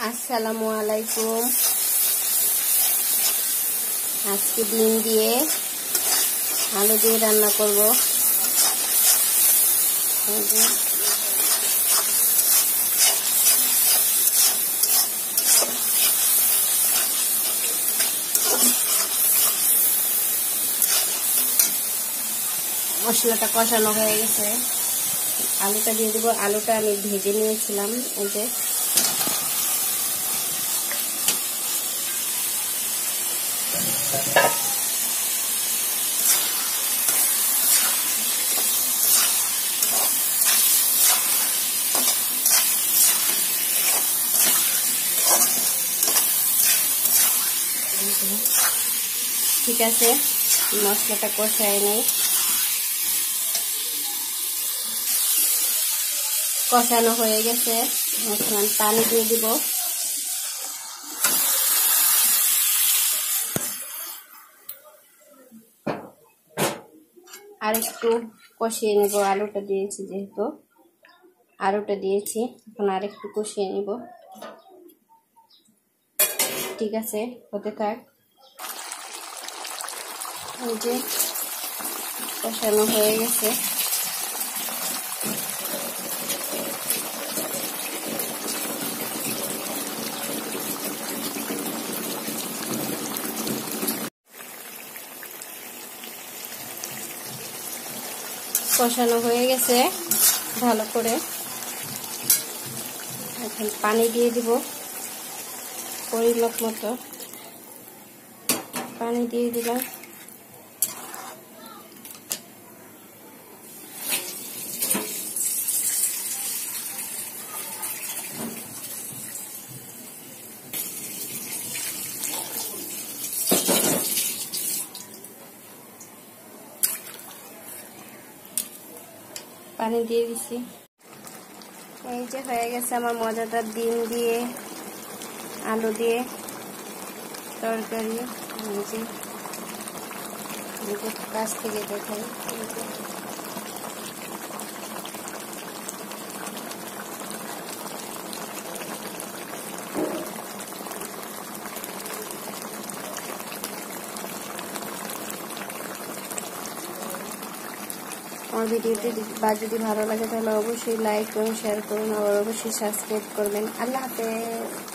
আসসালামু আলাইকুম। আজকে ডিম দিয়ে আলু দিয়ে রান্না করব। মশলাটা কষানো হয়ে গেছে, আলুটা দিয়ে দেবো। আলুটা আমি ভেজে নিয়েছিলাম, এই যে ঠিক আছে, মশলাটা কষায় নেই। কষানো হয়ে গেছে, এখন পানি দিয়ে দিব। আর একটু কষিয়ে নেব, আলুটা দিয়েছি যেহেতু, আলুটা দিয়েছি, এখন আর একটু কষিয়ে নেব। ঠিক আছে, হতে থাক। এই যে কষানো হয়ে গেছে। কষানো হয়ে গেছে ভালো করে, এখন পানি দিয়ে দিব পরিমাপ মতো। পানি দিয়ে দিলাম। পানি দিয়ে দিছি। এই যে হয়ে গেছে আমার মজাদার ডিম দিয়ে আলু দিয়ে তরকারি। কাছ থেকে দেখাই। আমার ভিডিওটি যদি ভালো লাগে তাহলে অবশ্যই লাইক করুন, শেয়ার করুন, আর অবশ্যই সাবস্ক্রাইব করবেন। আল্লাহ হাফেজ।